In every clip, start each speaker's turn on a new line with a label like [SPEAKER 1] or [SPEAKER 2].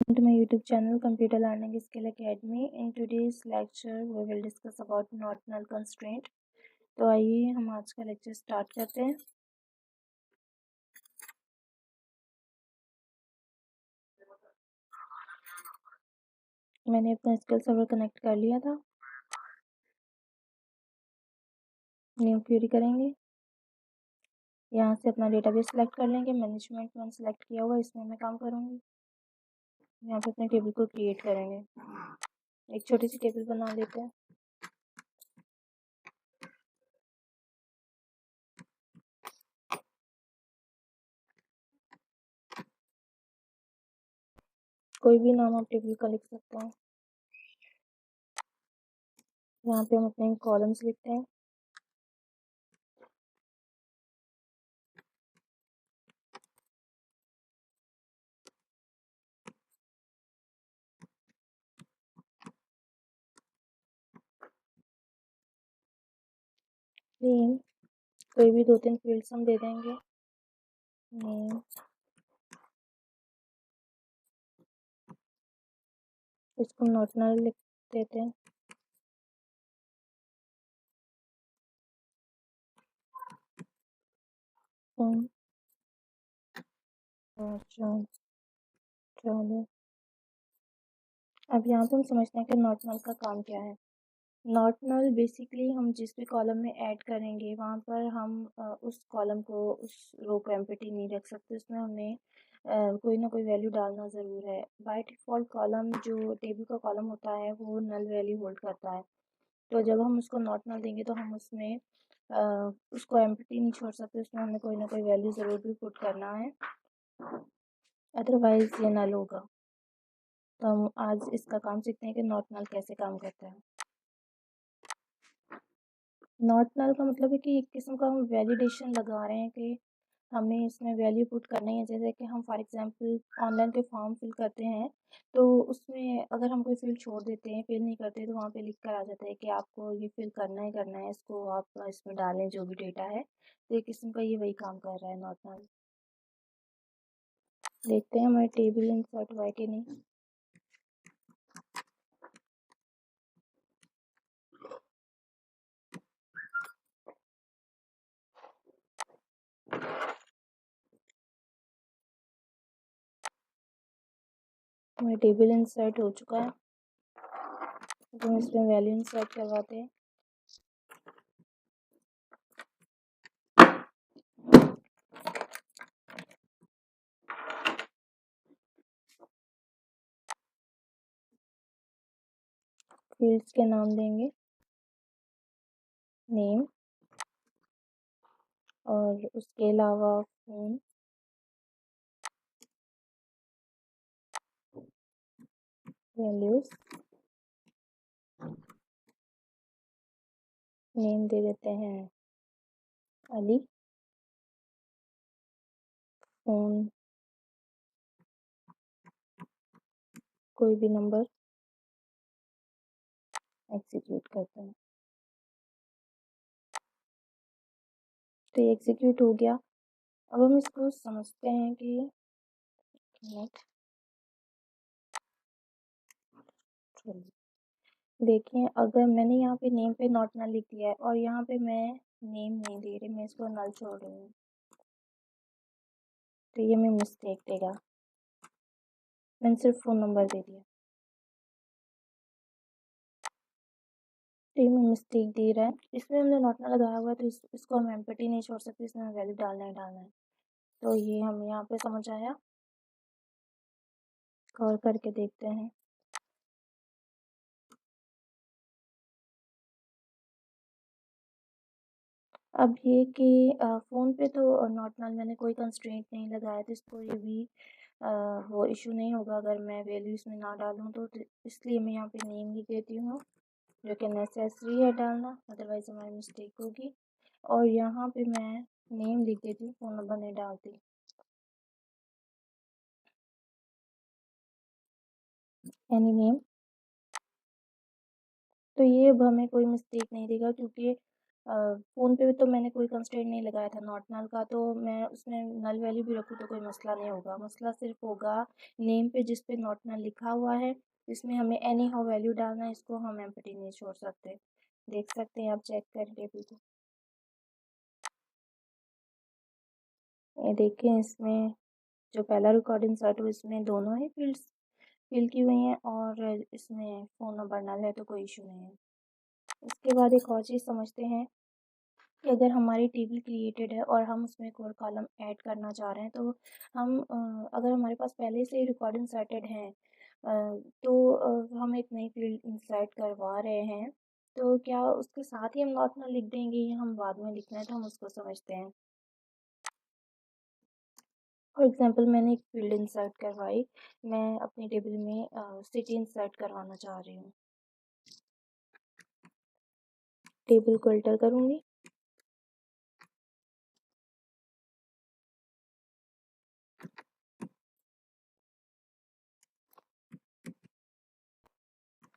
[SPEAKER 1] To my YouTube channel Computer Learning Skill Academy. In today's lecture we will discuss about not null constraint. तो आइए हम आज का lecture start करते हैं। मैंने अपना SQL सर्वर कनेक्ट कर लिया था। न्यू क्वेरी करेंगे, यहाँ से अपना डेटाबेस सेलेक्ट कर लेंगे। मैनेजमेंट वन सेलेक्ट किया हुआ, इसमें मैं काम करूँगी। यहाँ पे अपने टेबल को क्रिएट करेंगे। एक छोटी सी टेबल बना लेते हैं। कोई भी नाम आप टेबल का लिख सकते हैं। यहाँ पे हम अपने कॉलम्स लिखते हैं। नेम, कोई भी 2-3 फील्ड्स हम दे देंगे। नेम, इसको नॉट नल लिख देते हैं। चलो अब यहाँ पे हम समझते हैं कि नॉट नल का काम क्या है। नॉट नल बेसिकली हम जिस भी कॉलम में ऐड करेंगे वहाँ पर हम उस कॉलम को, उस रो को एम्प्टी नहीं रख सकते। उसमें हमें कोई ना कोई वैल्यू डालना ज़रूर है। बाय डिफ़ॉल्ट कॉलम जो टेबल का कॉलम होता है वो नल वैल्यू होल्ड करता है। तो जब हम उसको नॉट नल देंगे तो हम उसमें उसको एम्प्टी नहीं छोड़ सकते। उसमें हमें कोई ना कोई वैल्यू ज़रूर भी पुट करना है, अदरवाइज़ ये नल होगा। तो हम आज इसका काम सीखते हैं कि नॉट नल कैसे काम करता है। नॉट नल का मतलब है कि एक किस्म का हम वैलिडेशन लगा रहे हैं कि हमें इसमें वैल्यू पुट करनी है। जैसे कि हम फॉर एग्जांपल ऑनलाइन पे फॉर्म फिल करते हैं, तो उसमें अगर हम कोई फील्ड छोड़ देते हैं, फिल नहीं करते, तो वहाँ पे लिख कर आ जाता है कि आपको ये फिल करना है, इसको आप इसमें डालें जो भी डेटा है। तो एक किस्म का ये वही काम कर रहा है नॉट नल। देखते हैं हमारे टेबल इंसर्ट हुआ है कि नहीं। हमारा टेबल इंसर्ट हो चुका है, तो हम इसमें वैल्यू इंसर्ट करवाते हैं। फील्ड्स के नाम देंगे, नेम, और उसके अलावा फोन, वैल्यूज, नेम दे देते हैं अली, फोन कोई भी नंबर, एग्जीक्यूट करते हैं। तो ये एग्जीक्यूट हो गया। अब हम इसको समझते हैं कि देखिए, अगर मैंने यहाँ पे नेम पे नॉट नल लिख दिया है और यहाँ पे मैं नेम नहीं दे रही, मैं इसको नल छोड़ रही हूँ, तो ये मैं मिस्टेक देगा। मैंने सिर्फ फ़ोन नंबर दे दिया, तो ये मैं मिस्टेक दे रहा है। इसमें हमने नॉट नल लगाया हुआ है, तो इसको हम एम्प्टी नहीं छोड़ सकते, इसमें वैल्यू डालना है। तो ये हमें यहाँ पे समझ आया। और करके देखते हैं। अब ये कि फ़ोन पे तो नॉट नल मैंने कोई कंस्ट्रेंट नहीं लगाया, तो इसको ये भी वो इशू नहीं होगा अगर मैं वैल्यू इसमें ना डालूँ तो इसलिए मैं यहाँ पे नेम लिख देती हूँ, जो कि नेसेसरी है डालना, अदरवाइज़ हमारी मिस्टेक होगी। और यहाँ पे मैं नेम लिख देती हूँ, फ़ोन नंबर नहीं डालती। एनी नेम, तो ये अब हमें कोई मिस्टेक नहीं देगा, क्योंकि फ़ोन पे तो मैंने कोई कंस्ट्रेंट नहीं लगाया था नॉट नल का, तो मैं उसमें नल वैल्यू भी रखूँ तो कोई मसला नहीं होगा। मसला सिर्फ होगा नेम पे जिस पे नॉट नल लिखा हुआ है, इसमें हमें एनी हाउ वैल्यू डालना है, इसको हम एम्प्टी नहीं छोड़ सकते। देख सकते हैं आप, चेक करें टेबल को। ये देखें, इसमें जो पहला रिकॉर्ड इंसर्ट हुआ इसमें दोनों ही फील्ड्स फिल की हुई हैं और इसमें फ़ोन नंबर नल है तो कोई इशू नहीं है। इसके बाद एक और चीज़ समझते हैं कि अगर हमारी टेबल क्रिएटेड है और हम उसमें एक और कॉलम ऐड करना चाह रहे हैं, तो हम अगर हमारे पास पहले से ही रिकॉर्ड इंसर्टेड है, तो हम एक नई फील्ड इंसर्ट करवा रहे हैं, तो क्या उसके साथ ही हम नॉट नल लिख देंगे या हम बाद में लिखना है, तो हम उसको समझते हैं। फॉर एग्जांपल मैंने एक फील्ड इंसर्ट करवाई, मैं अपनी टेबल में सिटी इंसर्ट करवाना चाह रही हूँ। टेबल को अल्टर करूँगी,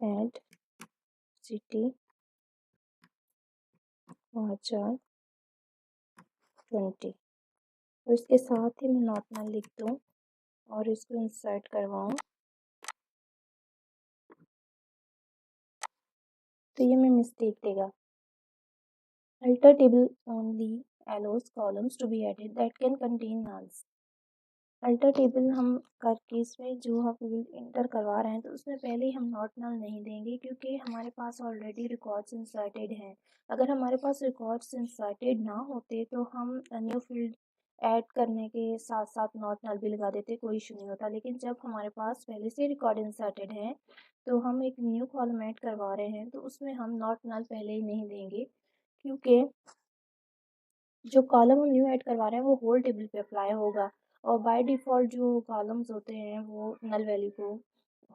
[SPEAKER 1] ऐड सिटी वाचर 20, और इसके साथ ही मैं नॉट नल लिख दूँ और इसको इंसर्ट करवाऊँ, तो ये मैं मिस्टेक देगा। Alter table only allows columns to be added that can contain nulls। Alter table हम करके इसमें जो हम फील्ड इंटर करवा रहे हैं, तो उसमें पहले ही हम नॉट नल नहीं देंगे क्योंकि हमारे पास ऑलरेडी रिकॉर्ड्स इंसर्टेड हैं। अगर हमारे पास रिकॉर्ड्स इंसर्टेड ना होते तो हम न्यू फील्ड ऐड करने के साथ साथ नॉट नल भी लगा देते, कोई इशू नहीं होता। लेकिन जब हमारे पास पहले से रिकॉर्ड इंसर्टेड है तो हम एक न्यू कॉलम ऐड करवा रहे हैं, तो उसमें हम नॉट नल पहले ही नहीं देंगे क्योंकि जो कॉलम हम न्यू ऐड करवा रहे हैं वो होल टेबल पे अप्लाई होगा, और बाय डिफ़ॉल्ट जो कॉलम्स होते हैं वो नल वैल्यू को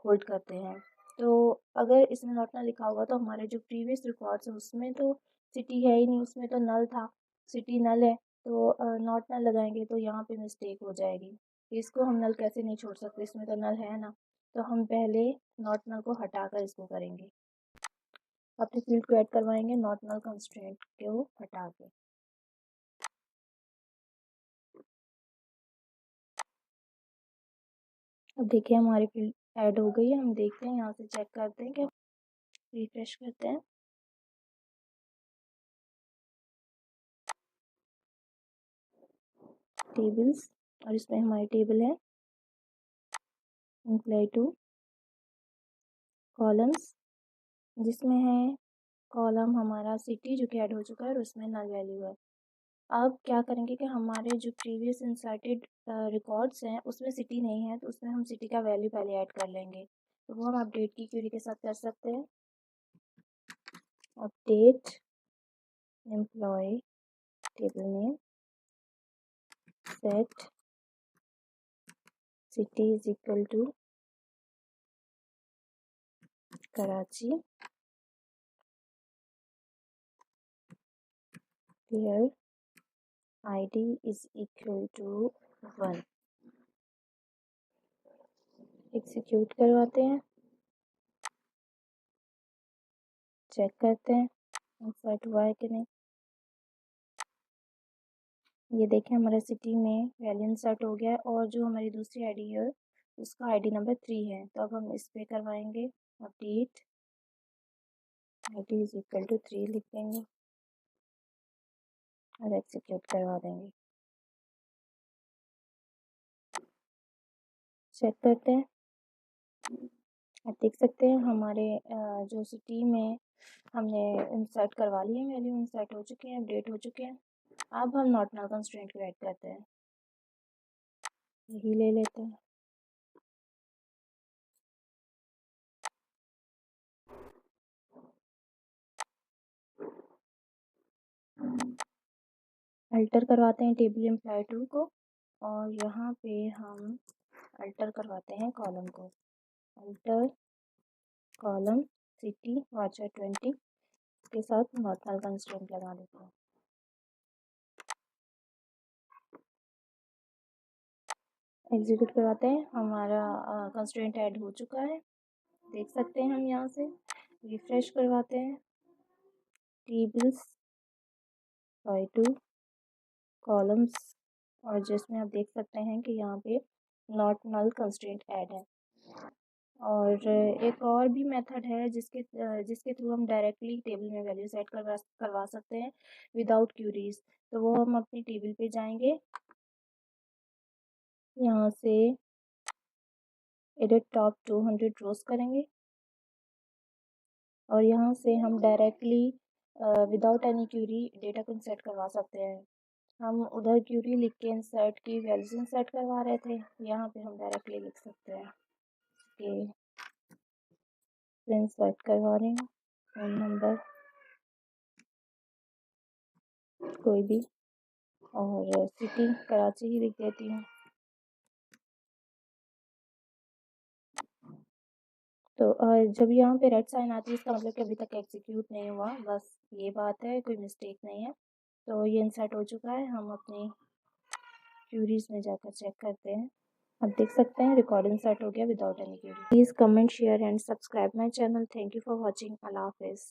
[SPEAKER 1] होल्ड करते हैं। तो अगर इसमें नॉट नल लिखा होगा तो हमारे जो प्रीवियस रिकॉर्ड्स हैं उसमें तो सिटी है ही नहीं, उसमें तो नल था, सिटी नल है, तो नॉट नल लगाएंगे तो यहाँ पे मिस्टेक हो जाएगी। इसको हम नल कैसे नहीं छोड़ सकते, इसमें तो नल है ना, तो हम पहले नॉट नल को हटा कर इसको करेंगे। अपनी फील्ड को ऐड करवाएंगे नॉट नल कंस्ट्रेंट को हटा के। अब देखिए हमारी फील्ड ऐड हो गई है, हम देखते हैं यहाँ से चेक करते हैं क्या, रिफ्रेश करते हैं। टेबल्स, और इसमें हमारी टेबल है अप्लाई टू कॉलम्स, जिसमें है कॉलम हमारा सिटी जो कि ऐड हो चुका है और उसमें नल वैल्यू है। अब क्या करेंगे कि हमारे जो प्रीवियस इंसर्टेड रिकॉर्ड्स हैं उसमें सिटी नहीं है, तो उसमें हम सिटी का वैल्यू पहले ऐड कर लेंगे, तो वो हम अपडेट की क्वेरी के साथ कर सकते हैं। Update employ table name set city is equal to Karachi, here id is equal to 1। Execute करवाते हैं, चेक करते हैं इंसर्ट हुआ है कि नहीं। ये देखें हमारे सिटी में वैल्यू इंसर्ट हो गया है, और जो हमारी दूसरी आईडी है उसका आईडी नंबर 3 है, तो अब हम इस पे करवाएंगे update ID is equal to 3 लिख देंगे और एग्जीक्यूट करवा देंगे। चेक करते हैं, आप देख सकते हैं हमारे जो सिटी में हमने इंसर्ट करवा लिए हैं, वैल्यू इंसर्ट हो चुके हैं, अपडेट हो चुके हैं। अब हम नॉट नल कंस्ट्रेंट को ऐड करते हैं, यही ले लेते हैं। अल्टर करवाते हैं टेबल एम्प्लॉय टू को, और यहाँ पे हम अल्टर करवाते हैं कॉलम को, अल्टर कॉलम सिटी वाचर 20 के साथ नॉट नल कंस्ट्रेंट लगा देते हैं। एग्जीक्यूट करवाते हैं, हमारा कंस्ट्रेंट ऐड हो चुका है, देख सकते हैं हम यहाँ से। रिफ्रेश करवाते हैं टेबल्स, y2 कॉलम्स, और जिसमें आप देख सकते हैं कि यहाँ पे नॉट नल कंस्ट्रेंट ऐड है। और एक और भी मेथड है जिसके थ्रू हम डायरेक्टली टेबल में वैल्यू सेट करवा सकते हैं विदाउट क्यूरीज। तो वो हम अपनी टेबल पे जाएंगे, यहाँ से एडिट टॉप 200 रोज करेंगे और यहाँ से हम directly without any Curie data को इंसर्ट करवा सकते हैं। हम उधर क्यूरी लिख के इंसर्ट की वैल्यूज इंसर्ट करवा रहे थे, यहाँ पे हम डायरेक्टली लिख सकते हैं कि इंसर्ट करवा रही हूँ फ़ोन नंबर कोई भी, और सिटी कराची ही लिख देती हूँ। तो जब यहाँ पे रेड साइन आती है इसका मतलब कि अभी तक एग्जीक्यूट नहीं हुआ, बस ये बात है, कोई मिस्टेक नहीं है। तो ये इंसर्ट हो चुका है, हम अपनी क्यूरीज में जाकर चेक करते हैं। आप देख सकते हैं रिकॉर्ड इंसर्ट हो गया without any query. Please comment share and subscribe my channel. Thank you for watching. अल्लाह हाफिज़।